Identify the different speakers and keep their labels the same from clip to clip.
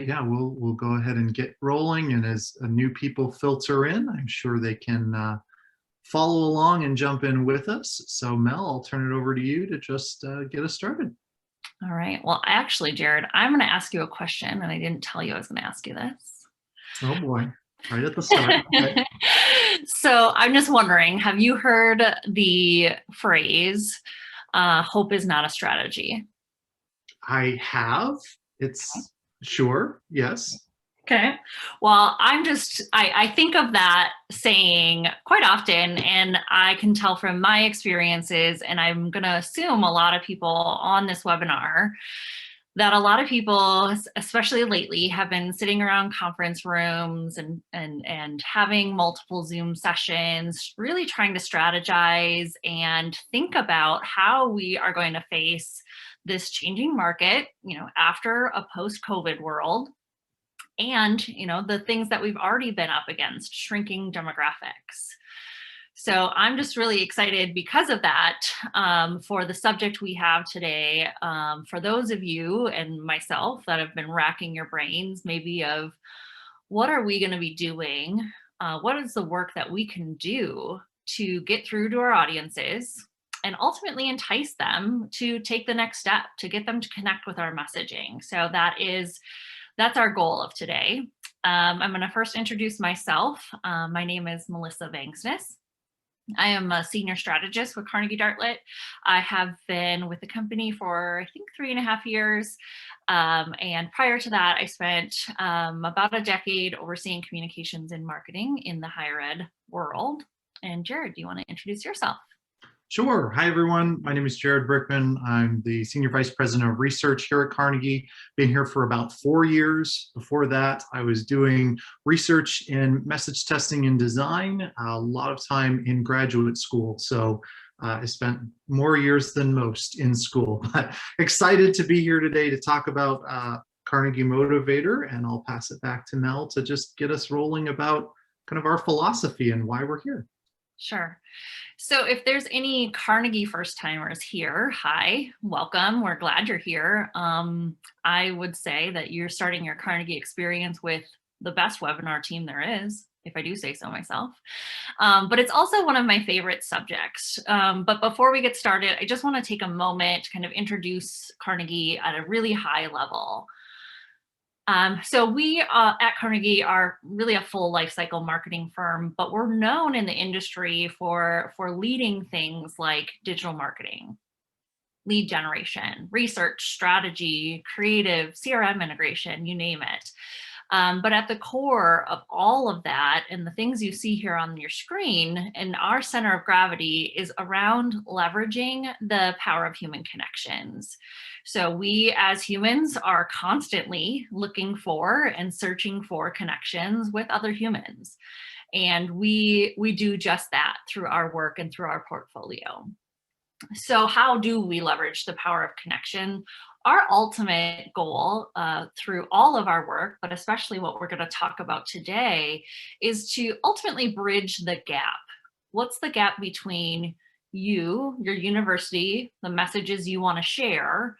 Speaker 1: Yeah, we'll go ahead and get rolling. And as new people filter in, I'm sure they can follow along and jump in with us. So Mel, I'll turn it over to you to just get us started.
Speaker 2: All right. Well, actually, Jared, I'm going to ask you a question, and I didn't tell you I was going to ask you this.
Speaker 1: Oh boy, right at the start. Okay.
Speaker 2: So I'm just wondering, have you heard the phrase, hope is not a strategy?
Speaker 1: I have. It's sure. Yes.
Speaker 2: Okay. Well, I think of that saying quite often, and I can tell from my experiences, and I'm going to assume a lot of people on this webinar, that a lot of people, especially lately, have been sitting around conference rooms and having multiple Zoom sessions, really trying to strategize and think about how we are going to face this changing market, after a post-COVID world. And, the things that we've already been up against, shrinking demographics. So I'm just really excited because of that, for the subject we have today. For those of you and myself that have been racking your brains, maybe of what are we going to be doing? What is the work that we can do to get through to our audiences and ultimately entice them to take the next step, to get them to connect with our messaging? So that's our goal of today. I'm going to first introduce myself. My name is Melissa Vangsness. I am a senior strategist with Carnegie Dartlet. I have been with the company for, I think, 3.5 years. And prior to that, I spent about a decade overseeing communications and marketing in the higher ed world. And Jared, do you want to introduce yourself?
Speaker 1: Sure. Hi, everyone. My name is Jared Brickman. I'm the Senior Vice President of Research here at Carnegie. Been here for about 4 years. Before that, I was doing research in message testing and design, a lot of time in graduate school. So I spent more years than most in school. But excited to be here today to talk about Carnegie Motivator, and I'll pass it back to Mel to just get us rolling about kind of our philosophy and why we're here.
Speaker 2: Sure. So if there's any Carnegie first timers here, hi, welcome. We're glad you're here. I would say that you're starting your Carnegie experience with the best webinar team there is, if I do say so myself. But it's also one of my favorite subjects. But before we get started, I just want to take a moment to kind of introduce Carnegie at a really high level. So we at Carnegie are really a full life cycle marketing firm, but we're known in the industry for leading things like digital marketing, lead generation, research, strategy, creative, CRM integration, you name it. But at the core of all of that and the things you see here on your screen, and our center of gravity is around leveraging the power of human connections. So we as humans are constantly looking for and searching for connections with other humans. And we do just that through our work and through our portfolio. So how do we leverage the power of connection? Our ultimate goal through all of our work, but especially what we're going to talk about today, is to ultimately bridge the gap. What's the gap between you, your university, the messages you want to share,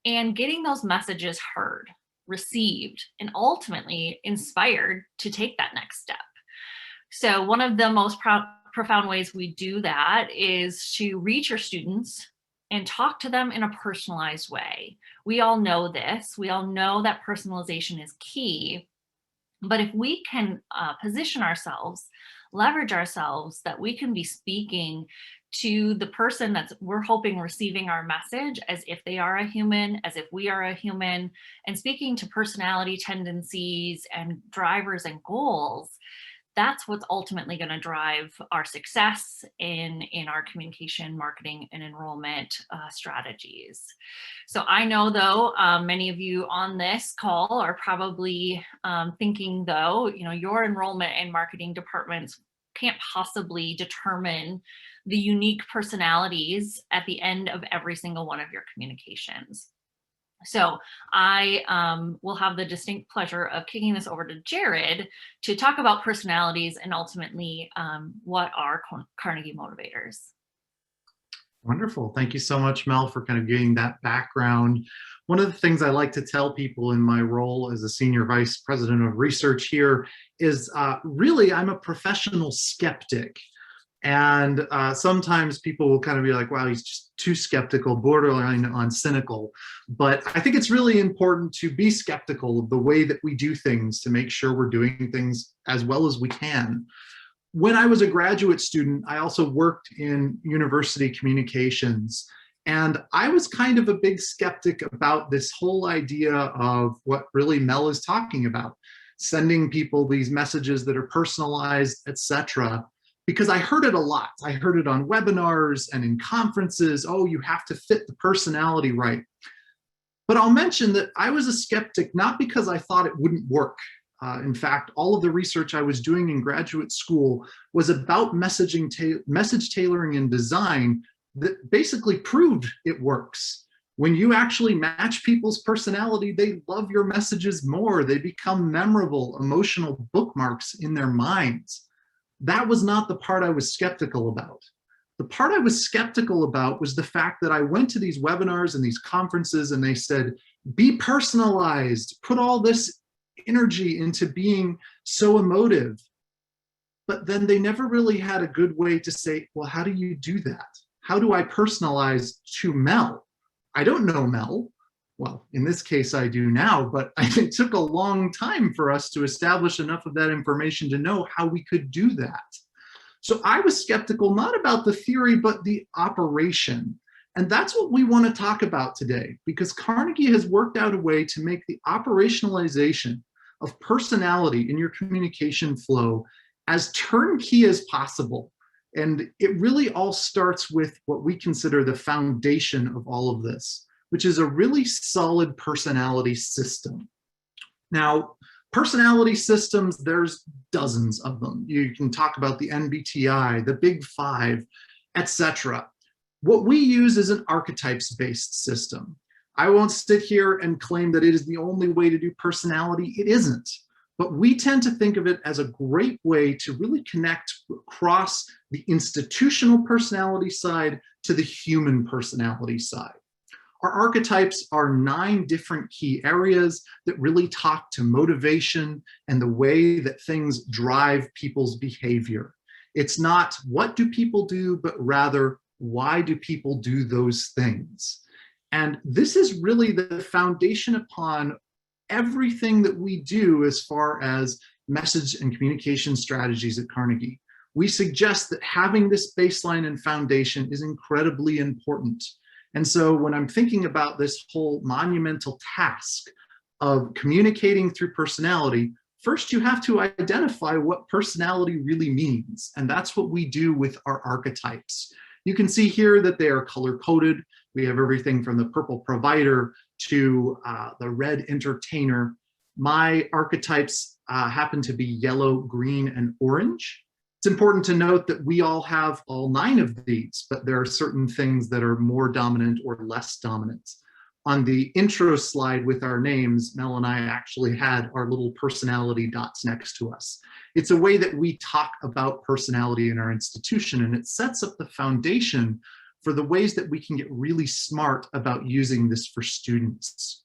Speaker 2: and getting those messages heard, received, and ultimately inspired to take that next step? So one of the most profound ways we do that is to reach your students and talk to them in a personalized way. We all know this. We all know that personalization is key. But if we can position ourselves, leverage ourselves, that we can be speaking to the person that's we're hoping receiving our message as if they are a human, as if we are a human, and speaking to personality tendencies and drivers and goals, that's what's ultimately going to drive our success in our communication, marketing, and enrollment strategies. So I know, though, many of you on this call are probably thinking, though, your enrollment and marketing departments can't possibly determine the unique personalities at the end of every single one of your communications. So I will have the distinct pleasure of kicking this over to Jared to talk about personalities and ultimately what are Carnegie Motivators.
Speaker 1: Wonderful. Thank you so much, Mel, for kind of giving that background. One of the things I like to tell people in my role as a senior vice president of research here is really I'm a professional skeptic. And sometimes people will kind of be like, wow, he's just too skeptical, borderline on cynical. But I think it's really important to be skeptical of the way that we do things to make sure we're doing things as well as we can. When I was a graduate student, I also worked in university communications. And I was kind of a big skeptic about this whole idea of what really Mel is talking about, sending people these messages that are personalized, etc. Because I heard it a lot. I heard it on webinars and in conferences. Oh, you have to fit the personality right. But I'll mention that I was a skeptic, not because I thought it wouldn't work. In fact, all of the research I was doing in graduate school was about message tailoring and design that basically proved it works. When you actually match people's personality, they love your messages more. They become memorable, emotional bookmarks in their minds. That was not the part I was skeptical about. The part I was skeptical about was the fact that I went to these webinars and these conferences and they said, be personalized, put all this energy into being so emotive. But then they never really had a good way to say, well, how do you do that? How do I personalize to Mel? I don't know Mel. Well, in this case, I do now, but it took a long time for us to establish enough of that information to know how we could do that. So I was skeptical, not about the theory, but the operation. And that's what we want to talk about today, because Carnegie has worked out a way to make the operationalization of personality in your communication flow as turnkey as possible. And it really all starts with what we consider the foundation of all of this, which is a really solid personality system. Now, personality systems, there's dozens of them. You can talk about the MBTI, the Big Five, etc. What we use is an archetypes-based system. I won't sit here and claim that it is the only way to do personality. It isn't. But we tend to think of it as a great way to really connect across the institutional personality side to the human personality side. Our archetypes are 9 different key areas that really talk to motivation and the way that things drive people's behavior. It's not what do people do, but rather why do people do those things? And this is really the foundation upon everything that we do as far as message and communication strategies at Carnegie. We suggest that having this baseline and foundation is incredibly important. And so when I'm thinking about this whole monumental task of communicating through personality, first you have to identify what personality really means. And that's what we do with our archetypes. You can see here that they are color-coded. We have everything from the purple provider to the red entertainer. My archetypes happen to be yellow, green, and orange. It's important to note that we all have all 9 of these, but there are certain things that are more dominant or less dominant. On the intro slide with our names, Mel and I actually had our little personality dots next to us. It's a way that we talk about personality in our institution, and it sets up the foundation for the ways that we can get really smart about using this for students.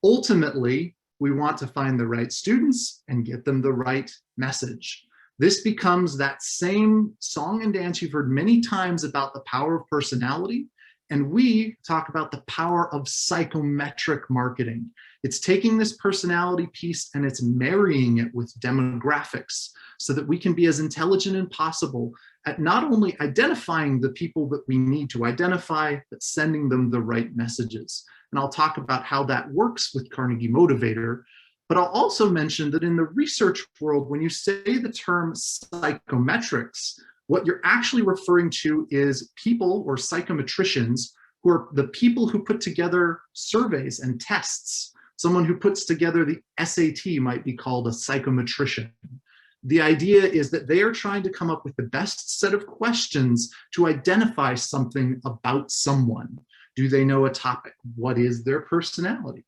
Speaker 1: Ultimately, we want to find the right students and get them the right message. This becomes that same song and dance you've heard many times about the power of personality, and we talk about the power of psychometric marketing. It's taking this personality piece and it's marrying it with demographics so that we can be as intelligent as possible at not only identifying the people that we need to identify, but sending them the right messages. And I'll talk about how that works with Carnegie Motivator. But I'll also mention that in the research world, when you say the term psychometrics, what you're actually referring to is people or psychometricians who are the people who put together surveys and tests. Someone who puts together the SAT might be called a psychometrician. The idea is that they are trying to come up with the best set of questions to identify something about someone. Do they know a topic? What is their personality?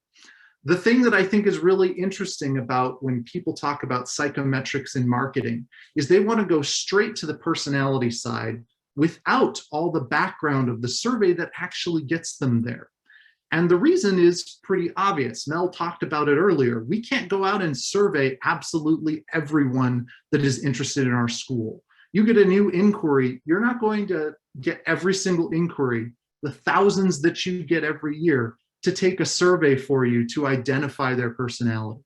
Speaker 1: The thing that I think is really interesting about when people talk about psychometrics in marketing is they want to go straight to the personality side without all the background of the survey that actually gets them there. And the reason is pretty obvious. Mel talked about it earlier. We can't go out and survey absolutely everyone that is interested in our school. You get a new inquiry, you're not going to get every single inquiry, the thousands that you get every year, to take a survey for you to identify their personality.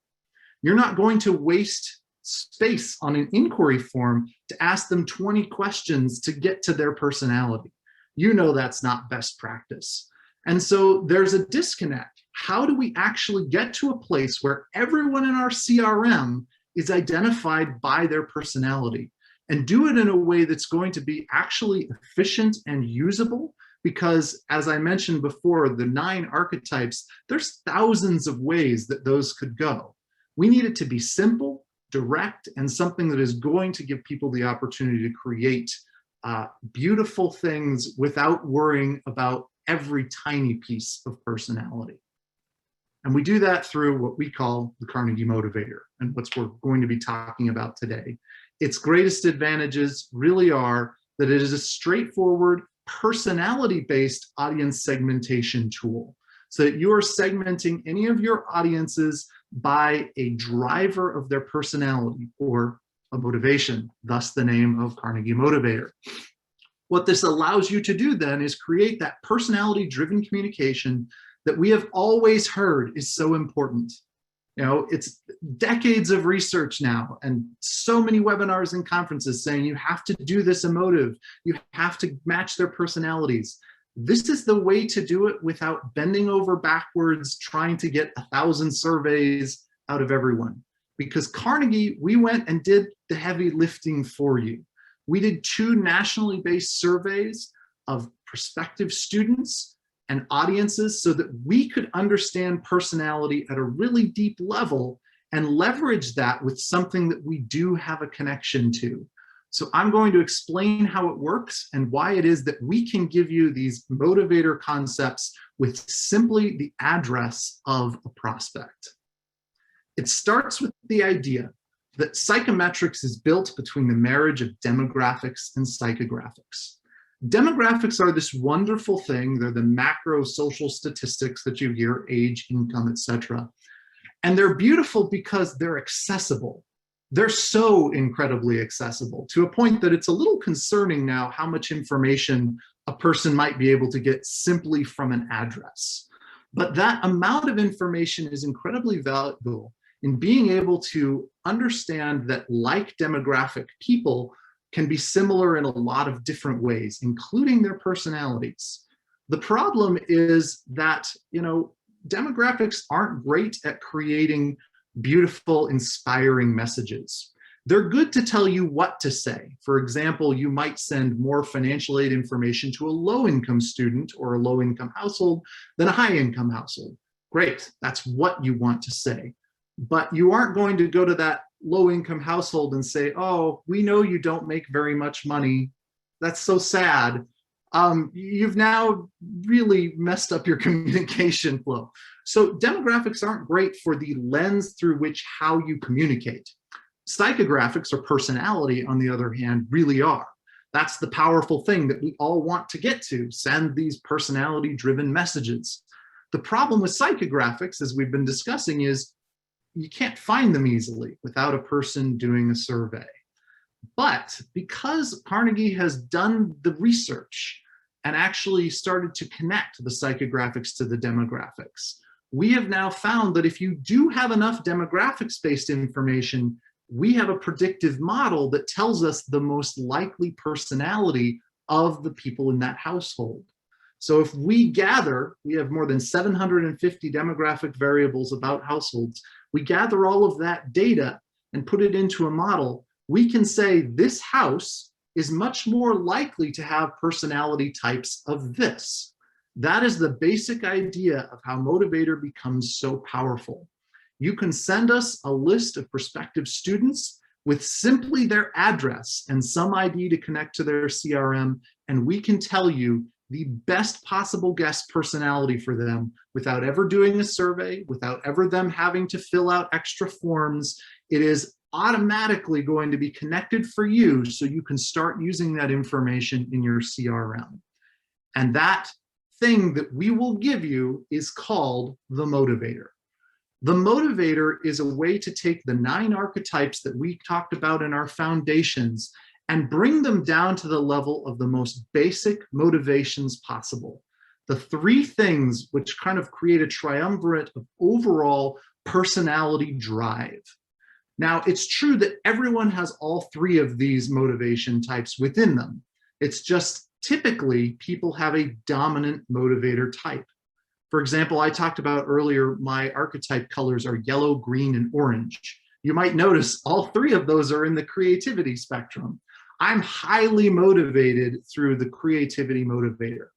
Speaker 1: You're not going to waste space on an inquiry form to ask them 20 questions to get to their personality. You know that's not best practice. And so there's a disconnect. How do we actually get to a place where everyone in our CRM is identified by their personality, and do it in a way that's going to be actually efficient and usable? Because as I mentioned before, the 9 archetypes, there's thousands of ways that those could go. We need it to be simple, direct, and something that is going to give people the opportunity to create beautiful things without worrying about every tiny piece of personality. And we do that through what we call the Carnegie Motivator, and what we're going to be talking about today. Its greatest advantages really are that it is a straightforward, personality-based audience segmentation tool, so that you are segmenting any of your audiences by a driver of their personality or a motivation, thus the name of Carnegie Motivator. What this allows you to do then is create that personality-driven communication that we have always heard is so important. You know, it's decades of research now and so many webinars and conferences saying you have to do this emotive, you have to match their personalities. This is the way to do it without bending over backwards trying to get 1,000 surveys out of everyone. Because Carnegie, we went and did the heavy lifting for you. We did 2 nationally based surveys of prospective students and audiences so that we could understand personality at a really deep level and leverage that with something that we do have a connection to. So I'm going to explain how it works and why it is that we can give you these motivator concepts with simply the address of a prospect. It starts with the idea that psychometrics is built between the marriage of demographics and psychographics. Demographics are this wonderful thing. They're the macro social statistics that you hear, age, income, etc. And they're beautiful because they're accessible. They're so incredibly accessible to a point that it's a little concerning now how much information a person might be able to get simply from an address. But that amount of information is incredibly valuable in being able to understand that like demographic people can be similar in a lot of different ways, including their personalities. The problem is that, demographics aren't great at creating beautiful, inspiring messages. They're good to tell you what to say. For example, you might send more financial aid information to a low-income student or a low-income household than a high-income household. Great, that's what you want to say. But you aren't going to go to that low-income household and say, oh, we know you don't make very much money. That's so sad. You've now really messed up your communication flow. So demographics aren't great for the lens through which how you communicate. Psychographics or personality, on the other hand, really are. That's the powerful thing that we all want to get to, send these personality-driven messages. The problem with psychographics, as we've been discussing, is you can't find them easily without a person doing a survey. But because Carnegie has done the research and actually started to connect the psychographics to the demographics, we have now found that if you do have enough demographics-based information, we have a predictive model that tells us the most likely personality of the people in that household. So if we have more than 750 demographic variables about households, we gather all of that data and put it into a model, we can say this house is much more likely to have personality types of this. That is the basic idea of how Motivator becomes so powerful. You can send us a list of prospective students with simply their address and some ID to connect to their CRM, and we can tell you the best possible guest personality for them without ever doing a survey, without ever them having to fill out extra forms. It is automatically going to be connected for you so you can start using that information in your CRM. And that thing that we will give you is called the motivator. The motivator is a way to take the 9 archetypes that we talked about in our foundations and bring them down to the level of the most basic motivations possible. The 3 things which kind of create a triumvirate of overall personality drive. Now, it's true that everyone has all 3 of these motivation types within them. It's just typically people have a dominant motivator type. For example, I talked about earlier, my archetype colors are yellow, green, and orange. You might notice all 3 of those are in the creativity spectrum. I'm highly motivated through the creativity motivator.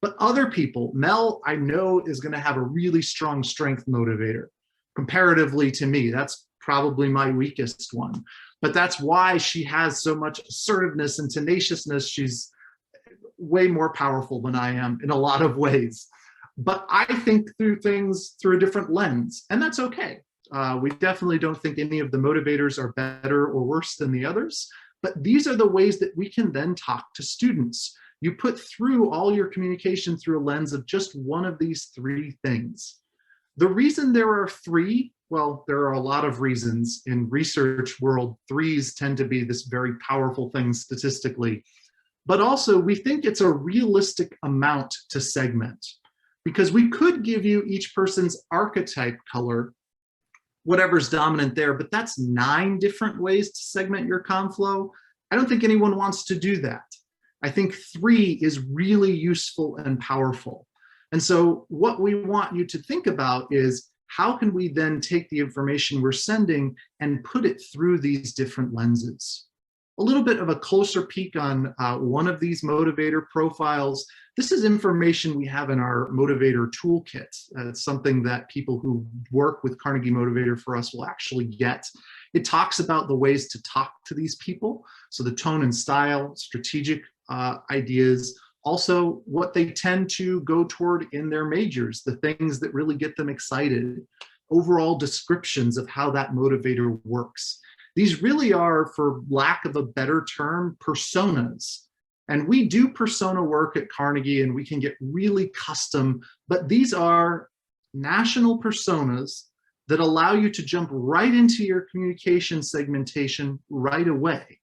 Speaker 1: But other people, Mel, I know is going to have a really strong strength motivator. Comparatively to me, that's probably my weakest one. But that's why she has so much assertiveness and tenaciousness. She's way more powerful than I am in a lot of ways. But I think through things through a different lens, and that's okay. We definitely don't think any of the motivators are better or worse than the others, but these are the ways that we can then talk to students. You put through all your communication through a lens of just one of these 3 things. The reason there are 3, well, there are a lot of reasons. In research world, 3s tend to be this very powerful thing statistically, but also we think it's a realistic amount to segment, because we could give you each person's archetype color, whatever's dominant there, but that's 9 different ways to segment your conflow. I don't think anyone wants to do that. I think 3 is really useful and powerful. And so what we want you to think about is, how can we then take the information we're sending and put it through these different lenses? A little bit of a closer peek on one of these motivator profiles. This is information we have in our motivator toolkit. It's something that people who work with Carnegie Motivator for us will actually get. It talks about the ways to talk to these people. So the tone and style, strategic ideas, also what they tend to go toward in their majors, the things that really get them excited, overall descriptions of how that motivator works. These really are, for lack of a better term, personas. And we do persona work at Carnegie, and we can get really custom, but these are national personas that allow you to jump right into your communication segmentation right away.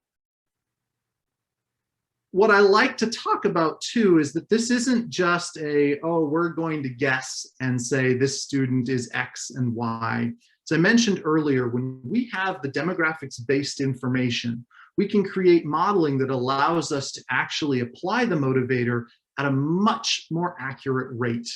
Speaker 1: What I like to talk about too is that this isn't just we're going to guess and say this student is X and Y. As I mentioned earlier, when we have the demographics-based information, we can create modeling that allows us to actually apply the motivator at a much more accurate rate.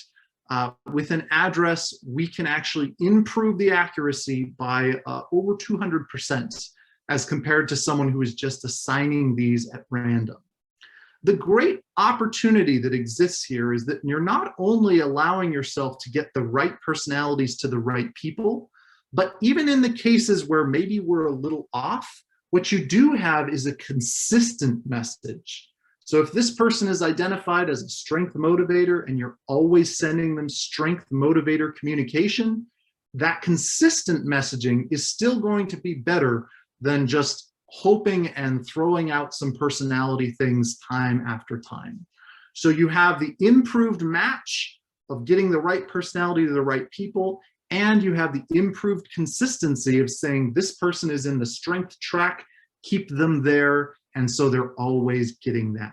Speaker 1: With an address, we can actually improve the accuracy by over 200% as compared to someone who is just assigning these at random. The great opportunity that exists here is that you're not only allowing yourself to get the right personalities to the right people, but even in the cases where maybe we're a little off, what you do have is a consistent message. So if this person is identified as a strength motivator and you're always sending them strength motivator communication, that consistent messaging is still going to be better than just hoping and throwing out some personality things time after time. So you have the improved match of getting the right personality to the right people, and you have the improved consistency of saying this person is in the strength track, keep them there, and so they're always getting that.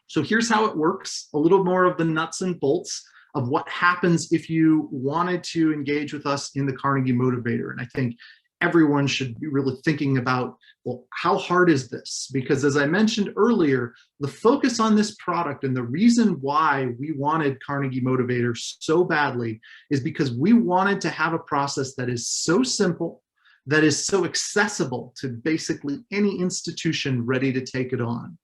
Speaker 1: So here's how it works, a little more of the nuts and bolts of what happens if you wanted to engage with us in the Carnegie Motivator. And I think everyone should be really thinking about, well, how hard is this? Because as I mentioned earlier, the focus on this product and the reason why we wanted Carnegie Motivator so badly is because we wanted to have a process that is so simple, that is so accessible to basically any institution ready to take it on.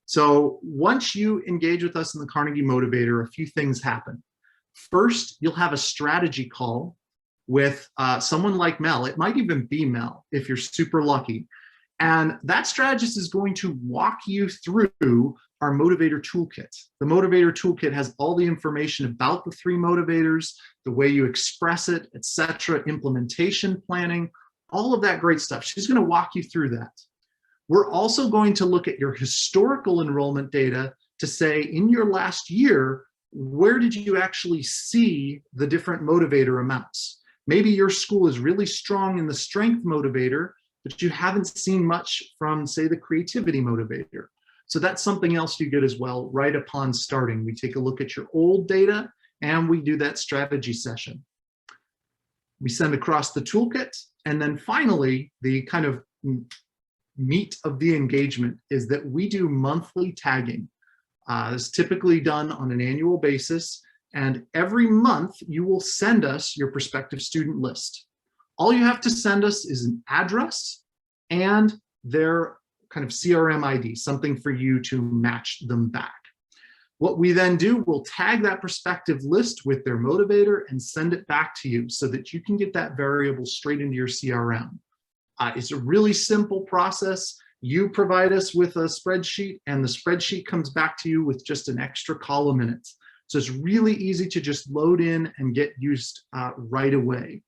Speaker 1: So once you engage with us in the Carnegie Motivator, a few things happen. First, you'll have a strategy call with someone like Mel. It might even be Mel if you're super lucky. And that strategist is going to walk you through our motivator toolkit. The motivator toolkit has all the information about the 3 motivators, the way you express it, etc., implementation planning, all of that great stuff. She's going to walk you through that. We're also going to look at your historical enrollment data to say, in your last year, where did you actually see the different motivator amounts? Maybe your school is really strong in the strength motivator, but you haven't seen much from, say, the creativity motivator. So that's something else you get as well right upon starting. We take a look at your old data and we do that strategy session. We send across the toolkit. And then finally, the kind of meat of the engagement is that we do monthly tagging. It's typically done on an annual basis. And every month you will send us your prospective student list. All you have to send us is an address and their kind of CRM ID, something for you to match them back. What we then do, we'll tag that prospective list with their motivator and send it back to you so that you can get that variable straight into your CRM. It's a really simple process. You provide us with a spreadsheet and the spreadsheet comes back to you with just an extra column in it. So it's really easy to just load in and get used right away.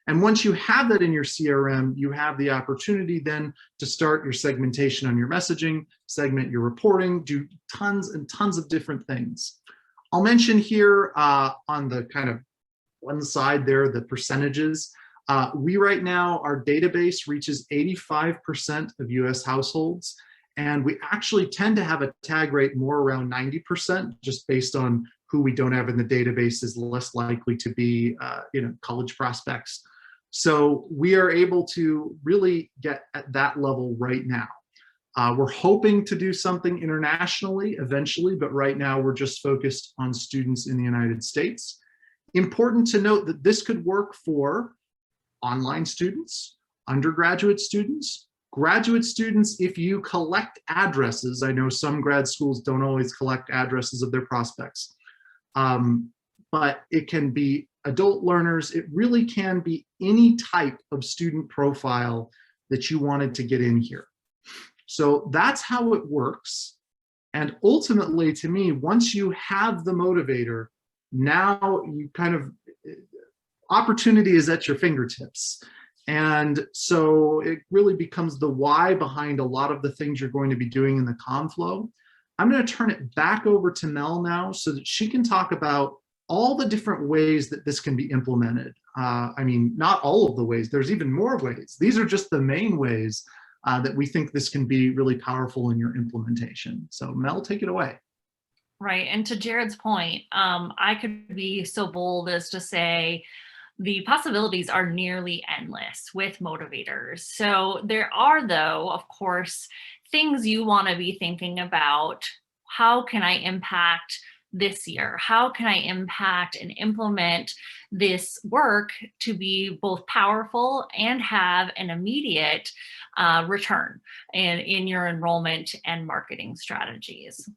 Speaker 1: And once you have that in your CRM, you have the opportunity then to start your segmentation on your messaging, segment your reporting, do tons and tons of different things. I'll mention here on the kind of one side there, the percentages. We right now, our database reaches 85% of US households, and we actually tend to have a tag rate more around 90%, just based on who we don't have in the database is less likely to be college prospects. So we are able to really get at that level right now. We're hoping to do something internationally eventually, but right now we're just focused on students in the United States. Important to note that this could work for online students, undergraduate students, graduate students. If you collect addresses, I know some grad schools don't always collect addresses of their prospects, but it can be adult learners. It really can be any type of student profile that you wanted to get in here. So that's how it works. And ultimately, to me, once you have the motivator, now you kind of, opportunity is at your fingertips. And so it really becomes the why behind a lot of the things you're going to be doing in the Conflow. I'm going to turn it back over to Mel now so that she can talk about all the different ways that this can be implemented. I mean, not all of the ways, there's even more ways. These are just the main ways that we think this can be really powerful in your implementation. So Mel, take it away.
Speaker 2: Right, and to Jared's point, I could be so bold as to say, the possibilities are nearly endless with motivators. So there are, though, of course, things you want to be thinking about. How can I impact this year? How can I impact and implement this work to be both powerful and have an immediate return in your enrollment and marketing strategies?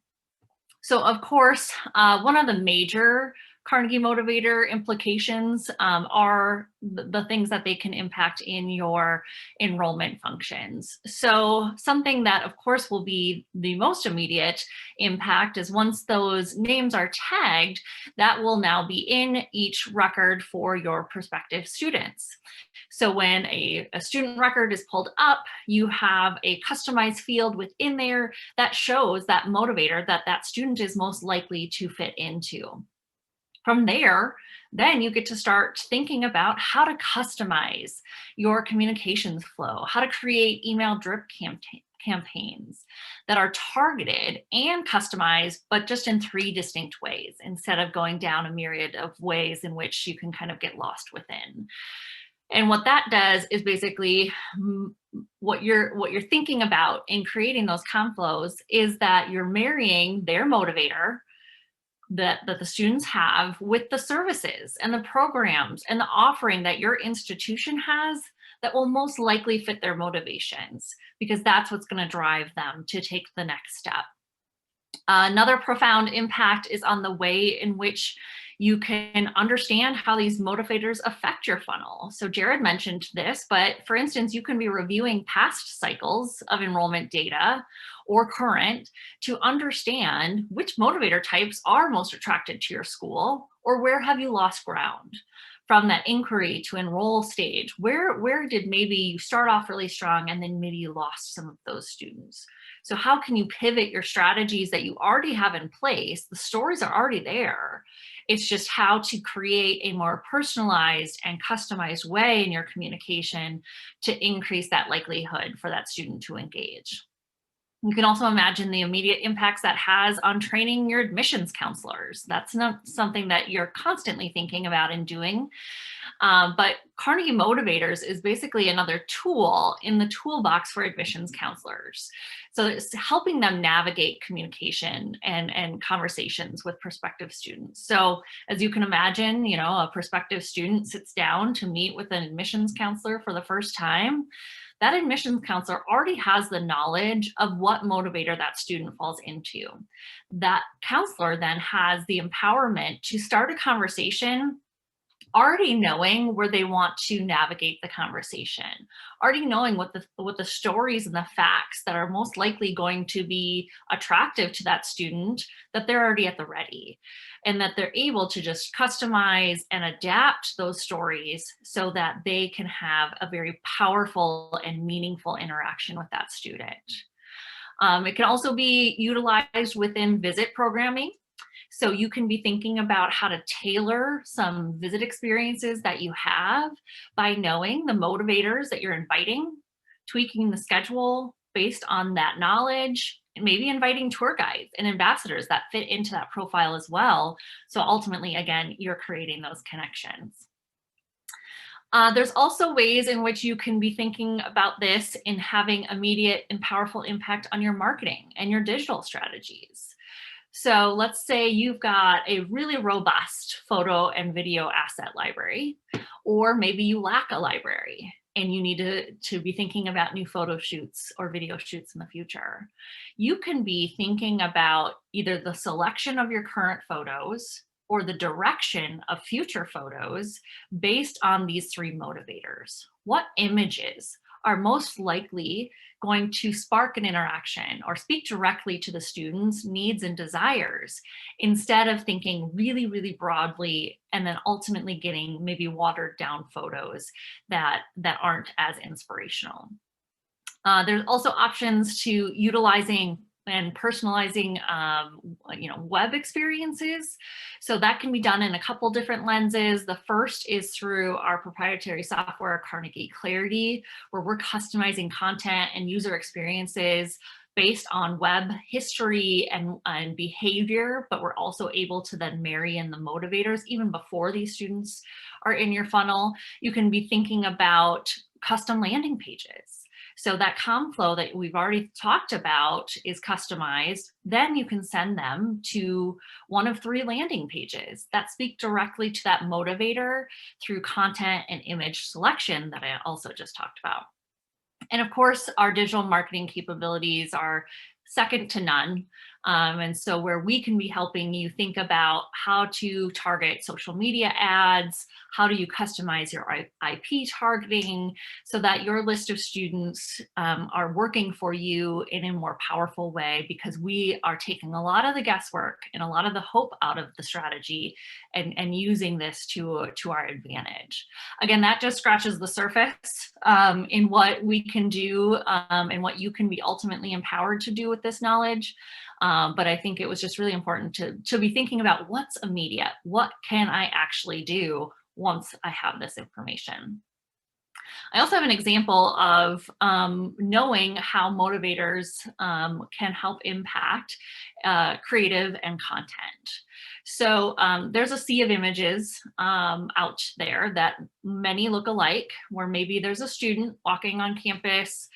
Speaker 2: So, of course, one of the major Carnegie Motivator implications are the things that they can impact in your enrollment functions. So something that, of course, will be the most immediate impact is once those names are tagged, that will now be in each record for your prospective students. So when a student record is pulled up, you have a customized field within there that shows that motivator that that student is most likely to fit into. From there, then you get to start thinking about how to customize your communications flow, how to create email drip campaigns that are targeted and customized, but just in 3 distinct ways, instead of going down a myriad of ways in which you can kind of get lost within. And what that does is basically what you're thinking about in creating those conflows is that you're marrying their motivator that the students have with the services and the programs and the offering that your institution has that will most likely fit their motivations, because that's what's going to drive them to take the next step. Another profound impact is on the way in which you can understand how these motivators affect your funnel. So Jared mentioned this, but for instance, you can be reviewing past cycles of enrollment data or current to understand which motivator types are most attracted to your school, or where have you lost ground. From that inquiry to enroll stage, where did maybe you start off really strong and then maybe you lost some of those students. So how can you pivot your strategies that you already have in place? The stories are already there. It's just how to create a more personalized and customized way in your communication to increase that likelihood for that student to engage. You can also imagine the immediate impacts that has on training your admissions counselors. That's not something that you're constantly thinking about and doing. But Carnegie Motivators is basically another tool in the toolbox for admissions counselors. So it's helping them navigate communication and conversations with prospective students. So as you can imagine, a prospective student sits down to meet with an admissions counselor for the first time. That admissions counselor already has the knowledge of what motivator that student falls into. That counselor then has the empowerment to start a conversation already knowing where they want to navigate the conversation, already knowing what the stories and the facts that are most likely going to be attractive to that student, that they're already at the ready, and that they're able to just customize and adapt those stories so that they can have a very powerful and meaningful interaction with that student. It can also be utilized within visit programming. So you can be thinking about how to tailor some visit experiences that you have by knowing the motivators that you're inviting, tweaking the schedule based on that knowledge, and maybe inviting tour guides and ambassadors that fit into that profile as well. So ultimately, again, you're creating those connections. There's also ways in which you can be thinking about this in having immediate and powerful impact on your marketing and your digital strategies. So let's say you've got a really robust photo and video asset library, or maybe you lack a library and you need to be thinking about new photo shoots or video shoots in the future. You can be thinking about either the selection of your current photos or the direction of future photos based on these three motivators. What images are most likely going to spark an interaction or speak directly to the students' needs and desires, instead of thinking really, really broadly and then ultimately getting maybe watered down photos that aren't as inspirational. There's also options to utilizing and personalizing web experiences. So that can be done in a couple different lenses. The first is through our proprietary software, Carnegie Clarity, where we're customizing content and user experiences based on web history and behavior, but we're also able to then marry in the motivators even before these students are in your funnel. You can be thinking about custom landing pages. So that com flow that we've already talked about is customized. Then you can send them to one of three landing pages that speak directly to that motivator through content and image selection that I also just talked about. And of course, our digital marketing capabilities are second to none. And so where we can be helping you think about how to target social media ads, how do you customize your IP targeting so that your list of students are working for you in a more powerful way, because we are taking a lot of the guesswork and a lot of the hope out of the strategy and using this to our advantage. Again, that just scratches the surface in what we can do and what you can be ultimately empowered to do with this knowledge. But I think it was just really important to be thinking about what's immediate, what can I actually do once I have this information. I also have an example of knowing how motivators can help impact creative and content. So there's a sea of images out there that many look alike, where maybe there's a student walking on campus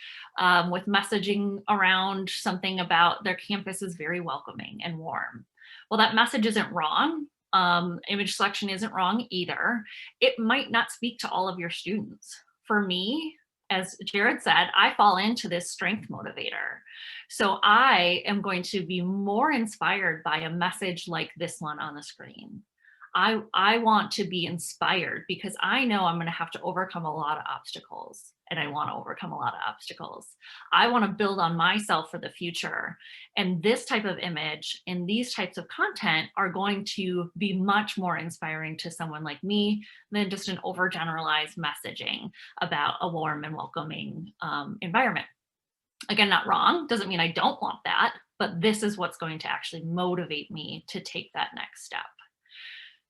Speaker 2: with messaging around something about their campus is very welcoming and warm. Well, that message isn't wrong. Image selection isn't wrong either. It might not speak to all of your students. For me, as Jared said, I fall into this strength motivator. So I am going to be more inspired by a message like this one on the screen. I want to be inspired because I know I'm going to have to overcome a lot of obstacles, and I want to overcome a lot of obstacles. I want to build on myself for the future. And this type of image and these types of content are going to be much more inspiring to someone like me than just an overgeneralized messaging about a warm and welcoming environment. Again, not wrong, doesn't mean I don't want that, but this is what's going to actually motivate me to take that next step.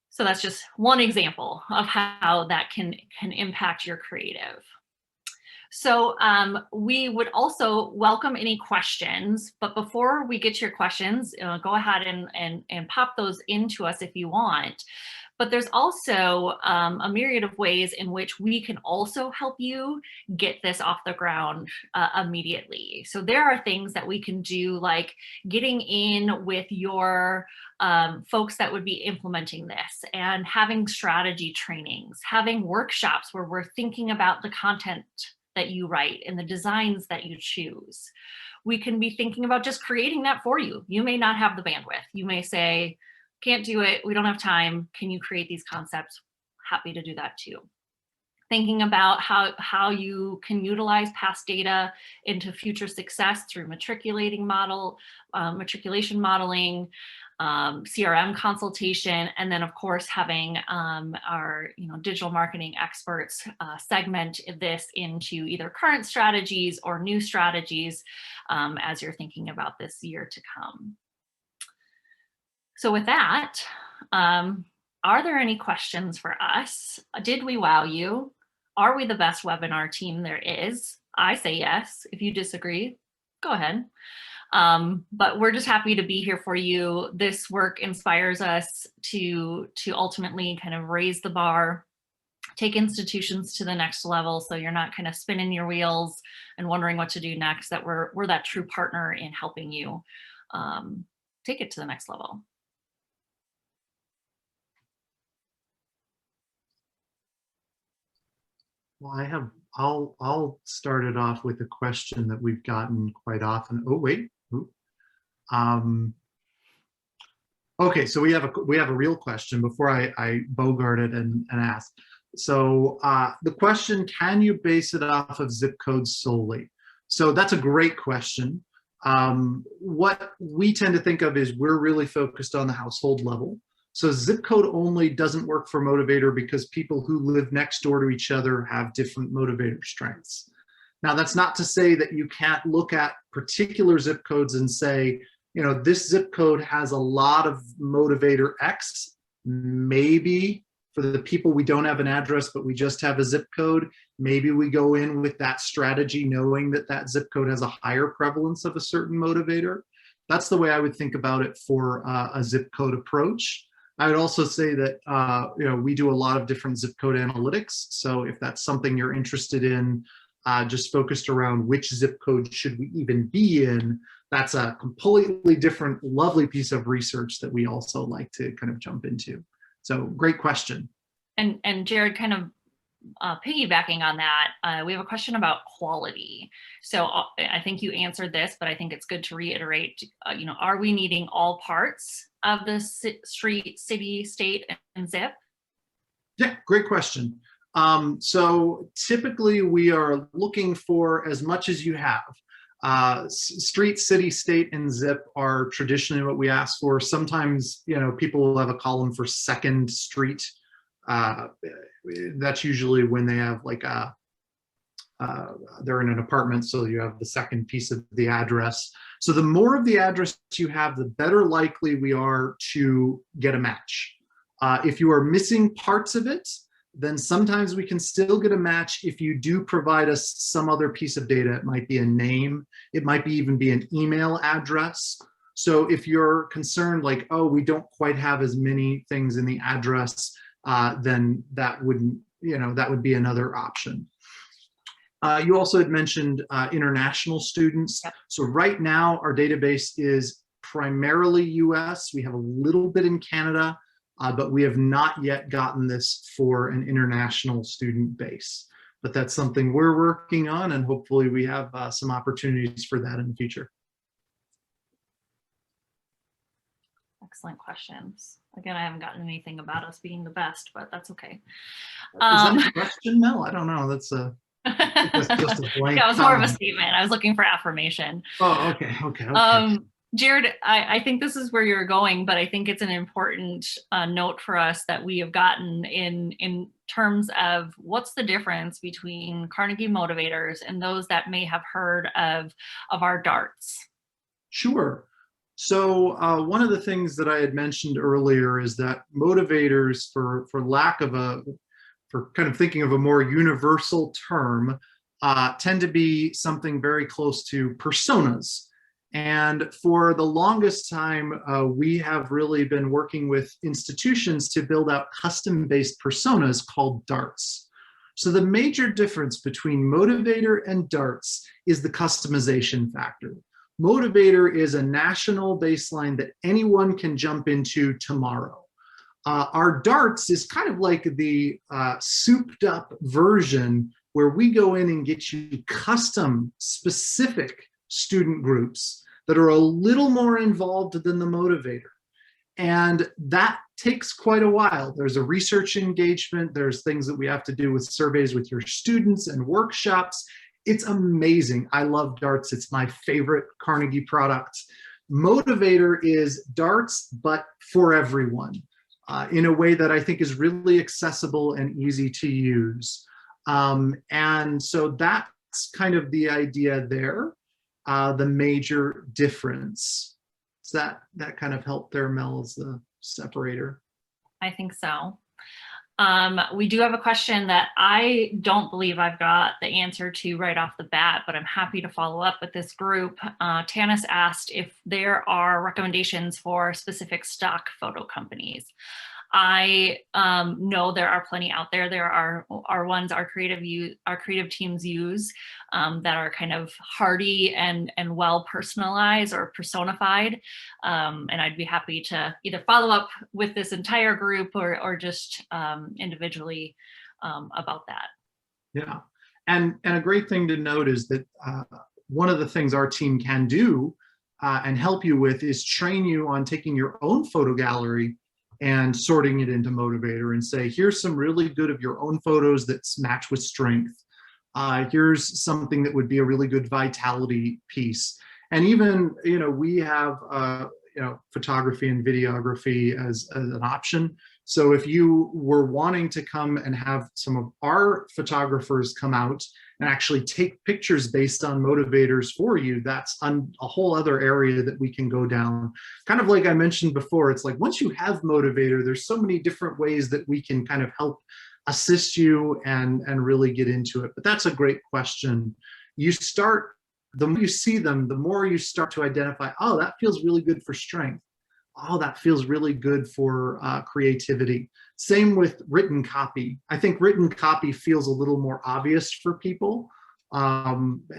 Speaker 2: So that's just one example of how that can impact your creative. So we would also welcome any questions, but before we get to your questions, go ahead and pop those into us if you want. But there's also a myriad of ways in which we can also help you get this off the ground immediately. So there are things that we can do, like getting in with your folks that would be implementing this and having strategy trainings, having workshops where we're thinking about the content that you write and the designs that you choose. We can be thinking about just creating that for you. You may not have the bandwidth. You may say, can't do it, we don't have time. Can you create these concepts? Happy to do that too. Thinking about how you can utilize past data into future success through matriculation modeling, CRM consultation, and then of course having our digital marketing experts segment this into either current strategies or new strategies as you're thinking about this year to come. So with that, are there any questions for us? Did we wow you? Are we the best webinar team there is? I say yes. If you disagree, go ahead. But we're just happy to be here for you. This work inspires us to ultimately kind of raise the bar, take institutions to the next level, so you're not kind of spinning your wheels and wondering what to do next, that we're that true partner in helping you take it to the next level.
Speaker 1: Well, I'll start it off with a question that we've gotten quite often. Oh, wait. Okay, so we have a real question before I bogart it and ask. So the question, can you base it off of zip codes solely? So that's a great question. What we tend to think of is we're really focused on the household level. So zip code only doesn't work for motivator because people who live next door to each other have different motivator strengths. Now, that's not to say that you can't look at particular zip codes and say, this zip code has a lot of motivator X. Maybe for the people we don't have an address, but we just have a zip code, maybe we go in with that strategy knowing that that zip code has a higher prevalence of a certain motivator. That's the way I would think about it for a zip code approach. I would also say that we do a lot of different zip code analytics. So if that's something you're interested in, just focused around which zip code should we even be in, that's a completely different, lovely piece of research that we also like to kind of jump into. So great question.
Speaker 2: And Jared, kind of piggybacking on that, we have a question about quality. So I think you answered this, but I think it's good to reiterate, are we needing all parts of the street, city, state, and zip?
Speaker 1: Yeah, great question. So typically we are looking for as much as you have. Street, city, state, and zip are traditionally what we ask for. Sometimes, people will have a column for second street. That's usually when they have like they're in an apartment, so you have the second piece of the address. So the more of the address you have, the better likely we are to get a match. If you are missing parts of it, then sometimes we can still get a match if you do provide us some other piece of data. It might be a name, it might even be an email address. So if you're concerned like, oh, we don't quite have as many things in the address, then that would be another option. You also had mentioned international students.
Speaker 2: Yep.
Speaker 1: So right now our database is primarily US. We have a little bit in Canada, but we have not yet gotten this for an international student base. But that's something we're working on, and hopefully we have some opportunities for that in the future.
Speaker 2: Excellent questions. Again, I haven't gotten anything about us being the best, but that's okay.
Speaker 1: Is that a question, Mel? I don't know. That's just a blank.
Speaker 2: Yeah, it was more of a statement. I was looking for affirmation.
Speaker 1: Oh, okay.
Speaker 2: Jared, I think this is where you're going, but I think it's an important note for us that we have gotten in terms of what's the difference between Carnegie Motivators and those that may have heard of our darts?
Speaker 1: Sure. So one of the things that I had mentioned earlier is that motivators, for kind of thinking of a more universal term, tend to be something very close to personas. And for the longest time, we have really been working with institutions to build out custom-based personas called darts. So the major difference between motivator and darts is the customization factor. Motivator is a national baseline that anyone can jump into tomorrow. Our darts is kind of like the souped up version where we go in and get you custom specific student groups that are a little more involved than the motivator. And that takes quite a while. There's a research engagement. There's things that we have to do with surveys with your students and workshops. It's amazing. I love darts. It's my favorite Carnegie product. Motivator is darts, but for everyone, in a way that I think is really accessible and easy to use. And so that's kind of the idea there, the major difference. Does that kind of help there, Mel, as the separator?
Speaker 2: I think so. We do have a question that I don't believe I've got the answer to right off the bat, but I'm happy to follow up with this group. Tanis asked if there are recommendations for specific stock photo companies. I know there are plenty out there. There are ones our creative teams use that are kind of hearty and well personalized or personified. And I'd be happy to either follow up with this entire group or just individually about that.
Speaker 1: Yeah, and a great thing to note is that one of the things our team can do and help you with is train you on taking your own photo gallery and sorting it into motivator and say, here's some really good of your own photos that match with strength. Here's something that would be a really good vitality piece. And even, we have, photography and videography as an option. So if you were wanting to come and have some of our photographers come out and actually take pictures based on motivators for you, that's a whole other area that we can go down. Kind of like I mentioned before, it's like once you have motivator, there's so many different ways that we can kind of help assist you and really get into it. But that's a great question. The more you see them, the more you start to identify, oh, that feels really good for strength. Oh, that feels really good for creativity. Same with written copy. I think written copy feels a little more obvious for people,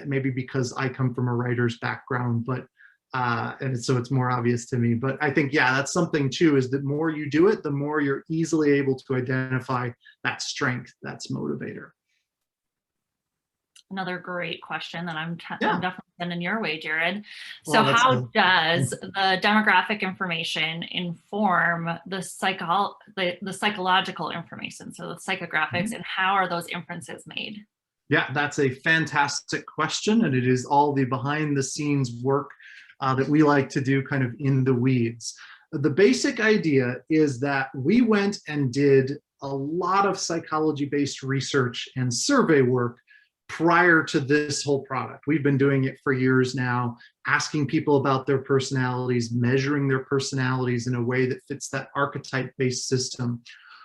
Speaker 1: maybe because I come from a writer's background, but and so it's more obvious to me. But I think, yeah, that's something too, is the more you do it, the more you're easily able to identify that strength, that's motivator.
Speaker 2: Another great question that I'm
Speaker 1: Yeah.
Speaker 2: definitely sending your way, Jared. So
Speaker 1: Well,
Speaker 2: how does the demographic information inform the psychological information, so the psychographics, and how are those inferences made?
Speaker 1: Yeah, that's a fantastic question, and it is all the behind the scenes work that we like to do kind of in the weeds. The basic idea is that we went and did a lot of psychology-based research and survey work prior to this whole product. We've been doing it for years now, asking people about their personalities, measuring their personalities in a way that fits that archetype-based system.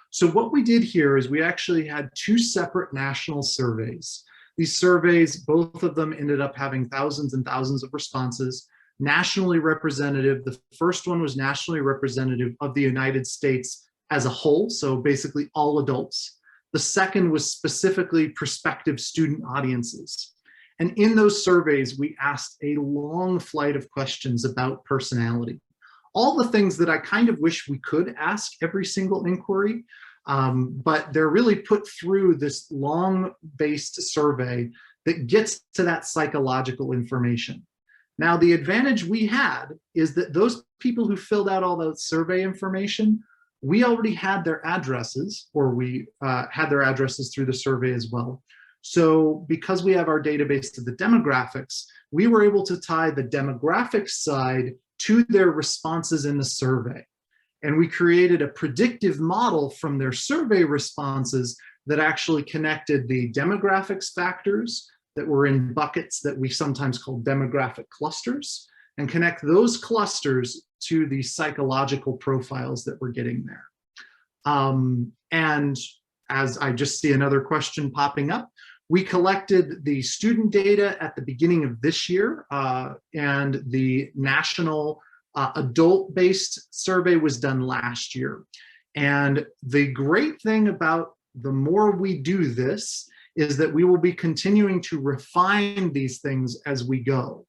Speaker 1: So what we did here is we actually had two separate national surveys. These surveys, both of them ended up having thousands and thousands of responses. Nationally representative, the first one was nationally representative of the United States as a whole, so basically all adults. The second was specifically prospective student audiences. And in those surveys, we asked a long flight of questions about personality. All the things that I kind of wish we could ask every single inquiry, but they're really put through this long-based survey that gets to that psychological information. Now, the advantage we had is that those people who filled out all that survey information, we already had their addresses, or we had their addresses through the survey as well. So because we have our database to the demographics, we were able to tie the demographics side to their responses in the survey. And we created a predictive model from their survey responses that actually connected the demographics factors that were in buckets that we sometimes call demographic clusters, and connect those clusters to the psychological profiles that we're getting there. And as I just see another question popping up, we collected the student data at the beginning of this year, and the national adult-based survey was done last year. And the great thing about the more we do this is that we will be continuing to refine these things as we go.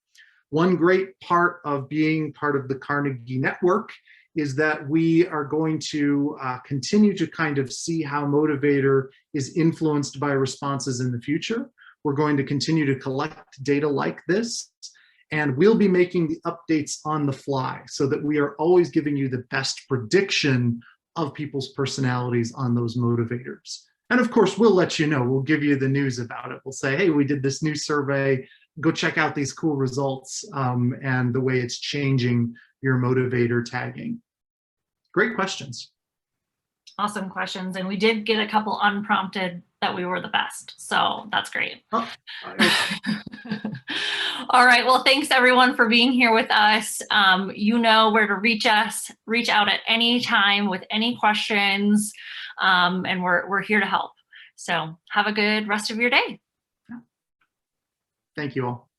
Speaker 1: One great part of being part of the Carnegie Network is that we are going to continue to kind of see how Motivator is influenced by responses in the future. We're going to continue to collect data like this, and we'll be making the updates on the fly so that we are always giving you the best prediction of people's personalities on those motivators. And of course, we'll let you know, we'll give you the news about it. We'll say, hey, we did this new survey, go check out these cool results, and the way it's changing your motivator tagging. Great questions.
Speaker 2: Awesome questions. And we did get a couple unprompted that we were the best. So that's great.
Speaker 1: Oh,
Speaker 2: all right. Well, thanks everyone for being here with us. You know where to reach us, reach out at any time with any questions. And we're here to help. So have a good rest of your day.
Speaker 1: Thank you all.